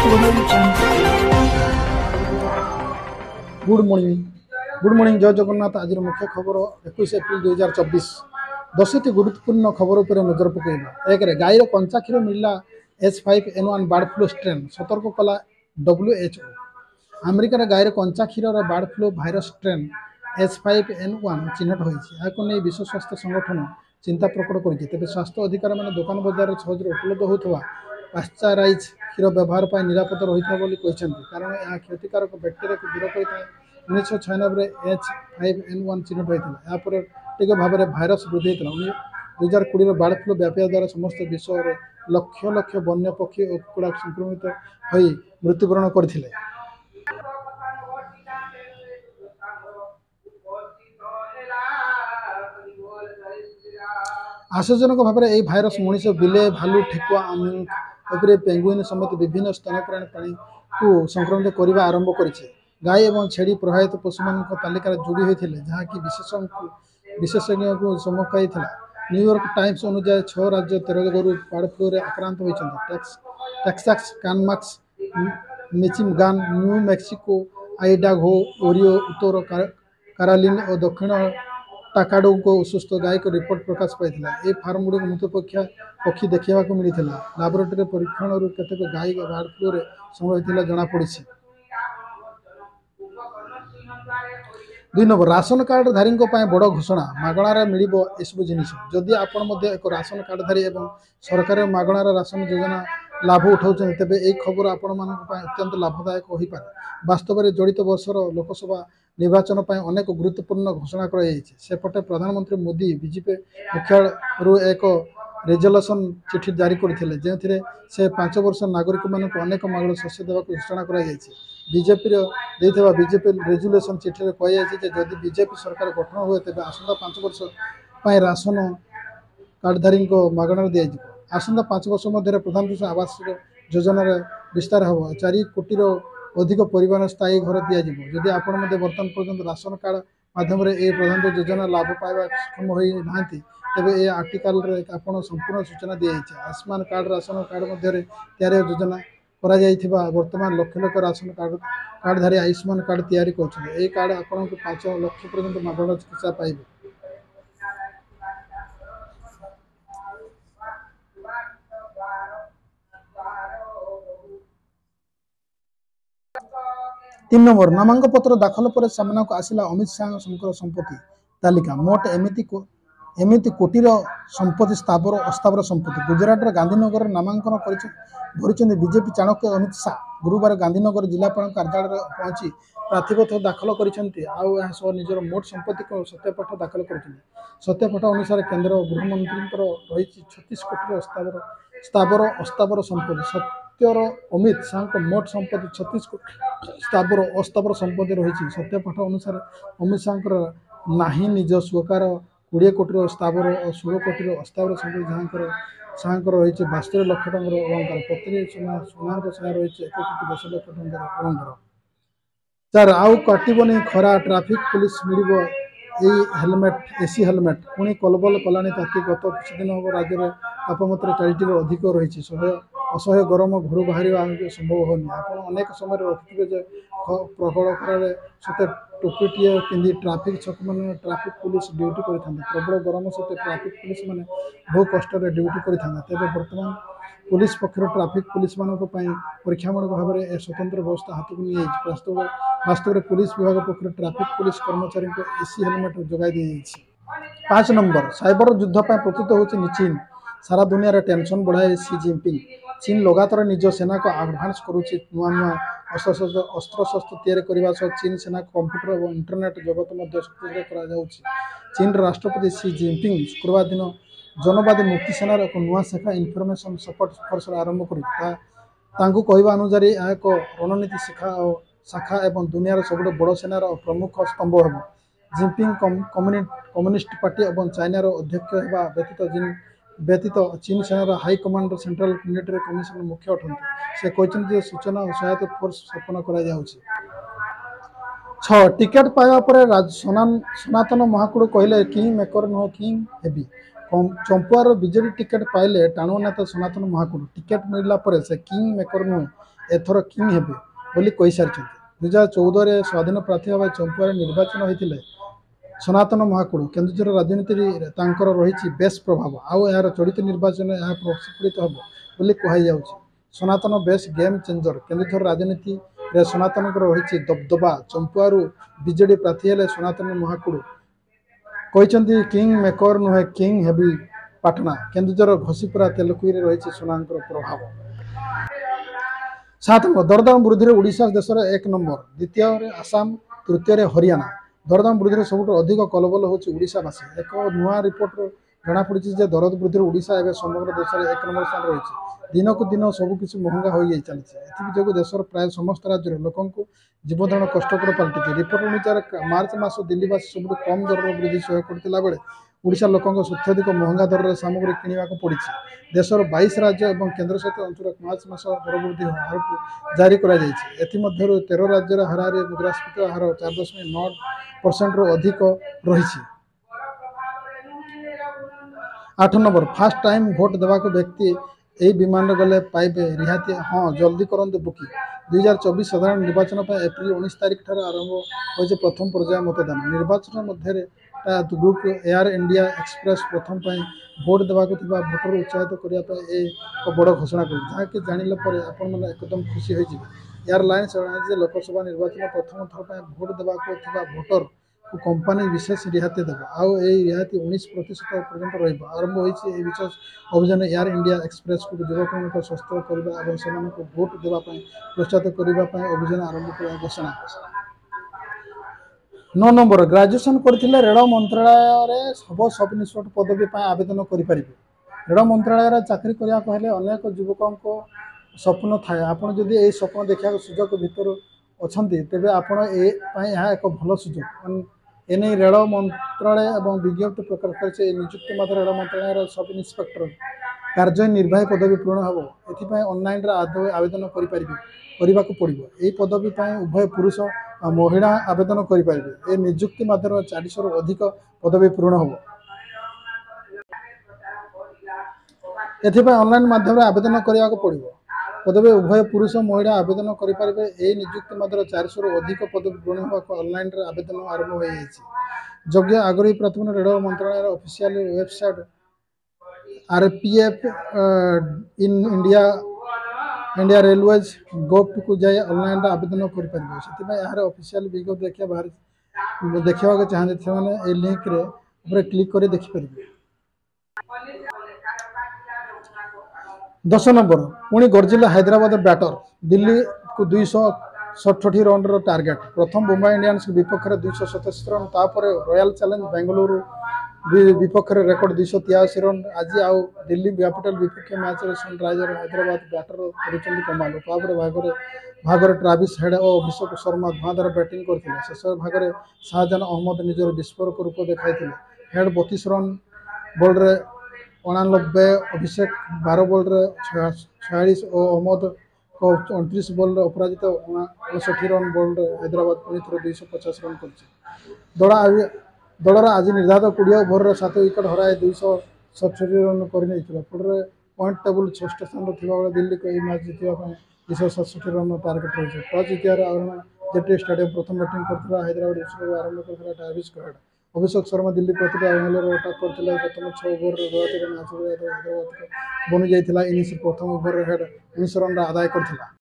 Good morning जय जगन्नाथ। आज मुख्य खबर 21 एप्रिल 2024 10टी गुरुत्वपूर्ण खबर पर नजर पकड़ा। एक गाईर कंचा क्षीर मिलला H5N1 बार्ड फ्लू स्ट्रेन, सतर्क कला WHO। अमेरिकार गाईर कंचा क्षीर bird flu virus strain H5N1 चिन्हट होती। विश्व स्वास्थ्य संगठन चिंता प्रकट कर तेज स्वास्थ्य अधिकारी मैंने दुकान बजार सहज उपलब्ध होता पाश्चराइज क्षीर व्यवहार पर निरापद रही है, कारण यह क्षतिकारक बैक्टेरिया को दूर करता है। 1996 H5N1 चिन्हट होता है। टिक भाव में भाइरस वृद्धि होता। 2020 बार्ड फ्लू व्यापिया द्वारा समस्त विश्व में लक्ष लक्ष वन्य पक्षी और कुकुड़ा संक्रमित हो मृत्युवरण करते। आश्चर्यजनक भाव में यह भाइरस मनीष, बिले, भालू, ठेकुआ, मिंक, पेंगुइन समेत विभिन्न स्तनप्राणी प्राणी को संक्रमित करने आरंभ करेছে। गाई और छेड़ी प्रभावित पशुमान तालिकार जोड़ी होते जहाँकि विशेषज्ञ को चमकाई। न्यूयॉर्क टाइम्स अनुसार 6 राज्य 13 गोरु बार्ड फ्लू आक्रांत होती। Texas, Kansas, Michigan, New Idaho, Ohio, उत्तर कैरोलिना और दक्षिण टाकाडो को सुस्थ गाई को रिपोर्ट प्रकाश पाई। ए फार्म गुड़िक मृत पक्षी देखा मिलता। लैबोरेटरी परीक्षण केतेक गाई बार्ड फ्लू संभव जमापड़ी। 2 नंबर राशन कार्ड धारी बड़ घोषणा, मागणार मिल एसबू जिनिस। जदि आपण एक राशन कार्डधारी और सरकार मागणार राशन योजना लाभ उठाऊँ तेरे यह खबर आपण अत्यंत लाभदायक हो पारे। वास्तव में जड़ित वर्षर लोकसभा निर्वाचन पर अनेक गुरुत्वपूर्ण घोषणा करपटे प्रधानमंत्री मोदी बीजेपी मुख्यालय एक रेजोल्यूशन चिठी जारी करते जो से 5 वर्ष नागरिक मानक अनेक मागण शस्य देवा घोषणा बीजेपी रेजोल्यूशन चिठी कहुई जदि बीजेपी सरकार गठन हुए तेज आसंता 5 वर्ष राशन कार्डधारी मागणार दि आसंता 5 वर्ष मध्य प्रधानमंत्री आवास योजना विस्तार हम 4 कोटी अधिक परिमाण स्थायी घर दिज्व। आपण बर्तमान पर्यंत राशन कार्ड माध्यम प्रधानमंत्री योजना लाभ पाइबा सक्षम होना तेज ये आर्टिकल आपण संपूर्ण सूचना दी जाए। आयुष्मान कार्ड राशन कार्ड मध्य तैयारी योजना वर्तमान लक्ष लक्ष राशन कार्डधारी आयुष्मान कार्ड तैयारी कर कार्ड आपको 5 लाख पर्यंत मागण चिकित्सा पाइबे। तीन नंबर नामांकन पत्र दाखल पर सामना को आसिला अमित शाह संपत्ति तालिका। मोट एमिति कोटीर संपत्ति स्थावर अस्थावर संपत्ति। गुजरात गांधीनगर नामांकन कर बीजेपी चाणक्य अमित शाह गुरुवार गांधीनगर जिलापाल कार्यालय पहुंची प्रार्थीपत्र दाखल कर निजर मोट संपत्ति को सत्यापाठ दाखल कर। सत्यापाठ अनुसार केंद्र गृहमंत्री रही 36 कोटी स्थावर अस्थावर संपत्ति। सत्यर अमित शाह को मोट संपत्ति 36 कोटी स्थावर अस्थावर संपत्ति रही। सत्यापाठ अनुसार अमित शाह नाही निज स्वकार 20 कोटी स्थावर और 16 कोटी अस्थावर संपत्ति शाह रही 72 लाख टंकार अलंकार। पत्नी सोना सह रही 1 कोटी 10 लाख टंकार अलंकार। 4 आउ काटबनी खरा ट्राफिक पुलिस मिल हेलमेट एसी हेलमेट पुणी कलबल कलानी ताकि गत किसी दिन हम राज्य में तापमात्रा 40 डिग्री अधिक रही। असह्य गरम घर बाहर संभव होनी। आप अनेक समय रखिए प्रबल खरार सत्य टोपीटे पिंधि ट्राफिक छक मान ट्राफिक पुलिस ड्यूटी करते। प्रबल गरम सत्य ट्राफिक पुलिस मैंने बहु कष्ट ड्यूटी करते। तेज बर्तमान पुलिस पक्षर ट्राफिक पुलिस मान परीक्षामूलक भाव में स्वतंत्र व्यवस्था हाथ को नहीं। वास्तव में पुलिस विभाग पक्ष ट्राफिक पुलिस कर्मचारी को एसी हेलमेट जगह दी। 5 नंबर साइबर युद्ध पर प्रस्तुत होती चीन। सारा दुनिया रे टेंशन बढ़ाए सी जिनपिंग। चीन लगातार निज सेना को आडभांस करुच्ची। नुआ नुआ अस्त्र शस्त्र तैयारी करने सह चीन सेना कंप्यूटर और इंटरनेट जगत में शक्तिशाली करा। चीन राष्ट्रपति सी जिनपिंग शुक्रवार दिन जनवादी मुक्ति सेनार एक नुआ शाखा इनफर्मेशन सपोर्ट फोर्स आरंभ कर अनुसार यह एक रणनीति शाखा एवं दुनियार सबुठ बड़ सेनार प्रमुख स्तंभ हो। जिनपिंग कम्युनिस्ट पार्टी और चाइनार अध्यक्ष व्यतीत चीन सेनार high commander central military commission मुख्य अटंती। से कहते सूचना और सहायता फोर्स स्थापन कर। 6 टिकेट पाइबा पर सनातन महाकूड़ कहले किंग मेकर नुह किंग हेबी। चंपुआर बीजेडी टिकेट पाइले टाणुआ नेता सनातन महाकूड़। टिकेट मिलला पर से किंग मेकर नुहे एथर किंग हेबे बोली कहि सारिछन्ति 2014 रे स्वाधीन प्रार्थी भाव चंपुआर निर्वाचन होइतिले सनातन महाकूड़ केन्दुझर राजनीति तांकर रही बेस प्रभाव आउ यार चलित निर्वाचन यह प्रस्फुटित हम बोली कहुई सनातन बेस गेम चेंजर केन्दुझर राजनीति रे सनातन रही दबदबा चंपुआरु बीजेडी प्रार्थी हेले सनातन महाकूड़ कहते किंग मेकर नुहे किंग हेबी पाटना केन्दुझर घसीपुरा तेलुकुई रही सोनांकर प्रभाव 7 नंबर दरदाम वृद्धि ओडिशा देश में 1 नंबर द्वितीय आसाम तृतीय हरियाणा दरदाम वृद्धि सबुठ अधिक कलबल होची ओडिशावासी एक नुआ रिपोर्ट जनापड़ी दरद वृद्धि ओडिशा एवं समग्र देश में 1 नंबर स्थान रही दिन को दिन सबकिछ महंगा हो चलती एथि देशर प्राय समस्त राज्य लोक जीवनधारण कष्टकर पलटि रिपोर्ट अनुसार मार्च मास दिल्लीवासी सब कम दर वृद्धि सह्य करता बेले ओडिशा लोक अत्यधिक महंगा दर सामग्री किणवा पड़ी देशर 22 राज्य और केन्द्रशासित अंचल मार्च मास दर वृद्धि हार को जारी कर 13 राज्यर हारे मुद्रास्फीति हार 4.9% रु अधिक रही 8 नंबर फास्ट टाइम भोट देवाक व्यक्ति यही विमान गले पाइबे रिहाती हाँ जल्दी करंतु बुकिंग 2024 साधारण निर्वाचन एप्रिल 19 तारिख ठार आरंभ हो प्रथम पर्याय मतदान निर्वाचन मध्य ग्रुप एयर इंडिया एक्सप्रेस प्रथम भोट देवाक भोटर उत्साहित करने एक बड़ घोषणा कर जानिले आपण मैंने एकदम खुशी हो एयरलाइंस लोकसभा निर्वाचन प्रथम थर भोट देवाक भोटर को कंपनी विशेष रिहाती देव आउ रिहाती 19% पर्यंत रंभ होती विशेष अभियान एयर इंडिया एक्सप्रेस को युवक स्वस्थ करने और से भोट देवाई प्रोत्साहित करने अभियान आरंभ करने घोषणा 9 नंबर ग्रेजुएशन करथिले रेल मंत्रालय सब इन्स्पेक्टर पदवी आवेदन करें रेल मंत्रालय चाकरी करने हेले अनेक युवकों स्वप्न थाए आपड़ जदि ये स्वप्न देखा सुजोग भितर अच्छा तेज आपण एक भल सुजोग एने रेल मंत्रालय और विज्ञप्ति प्रकाश कर नियुक्ति मात्र रेल मंत्रालय सब इन्स्पेक्टर कार्यनिर्वाही पदवी पूरण हम एपाई ऑनलाइन आवेदन करने पड़ो यही पदवी उभय पुरुष और महिला आवेदन करेंगे ए नियुक्ति माध्यम 400 अधिक पदवी पूरण हम एपाई ऑनलाइन माध्यम आवेदन करने पड़ो पदवी उभय पुरुष महिला आवेदन करेंगे यही नियुक्ति मात्र 400 अधिक पदवी पूरण होगा ऑनलाइन आवेदन आरंभ हो योग्य आग्रही प्रार्थी रेल मंत्रालय official website RPF in India railways गोप को जाए ऑनलाइन आवेदन करेंगे यार ऑफिशियल विज्ञप्ति देखा चाहते से मैंने लिंक रे क्लिक कर देखिपर 10 नंबर पुणी गर्जिला हैदराबाद बैटर दिल्ली को 267 रन टार्गेट प्रथम मुंबई इंडियंस विपक्ष में 287 रन तापर रॉयल चैलेंज बेंगलुरु विपक्ष में रेकर्ड 283 रन आज आउ दिल्ली कैपिटल विपक्ष मैच सनराइजर हैदराबाद बैटर कमाल भागरे ट्राविस हेड और अभिषेक शर्मा धुआंधार बैटिंग करते शेष भाग शाहजान अहमद निजर विस्फोरक रूप देखा हेड 32 रन बॉल 89 अभिषेक 12 बॉल 46 और अहमद 29 बॉल अपराजित 59 रन बॉल हैदराबाद पुणी थर 250 रन कर दलर आज निर्धारित 20 ओभर 7 विकेट हराए 267 रन करने फल पॉइंट टेबुल 6ष्ठ स्थान थी दिल्ली को यह मैच जीतने 267 रन टार्गेट रही टॉस जीतार जेटी स्टेडियम प्रथम बैटिंग करता हैदराबाद आरंभ करता ट्राविस हेड अभिषेक शर्मा दिल्ली प्रति बेंगलोर अटैक करते प्रथम 6 ओभर 32 रन हैदराबाद बनी जाता इनिंग्स प्रथम ओभर हेड 19 रन आदाय करता।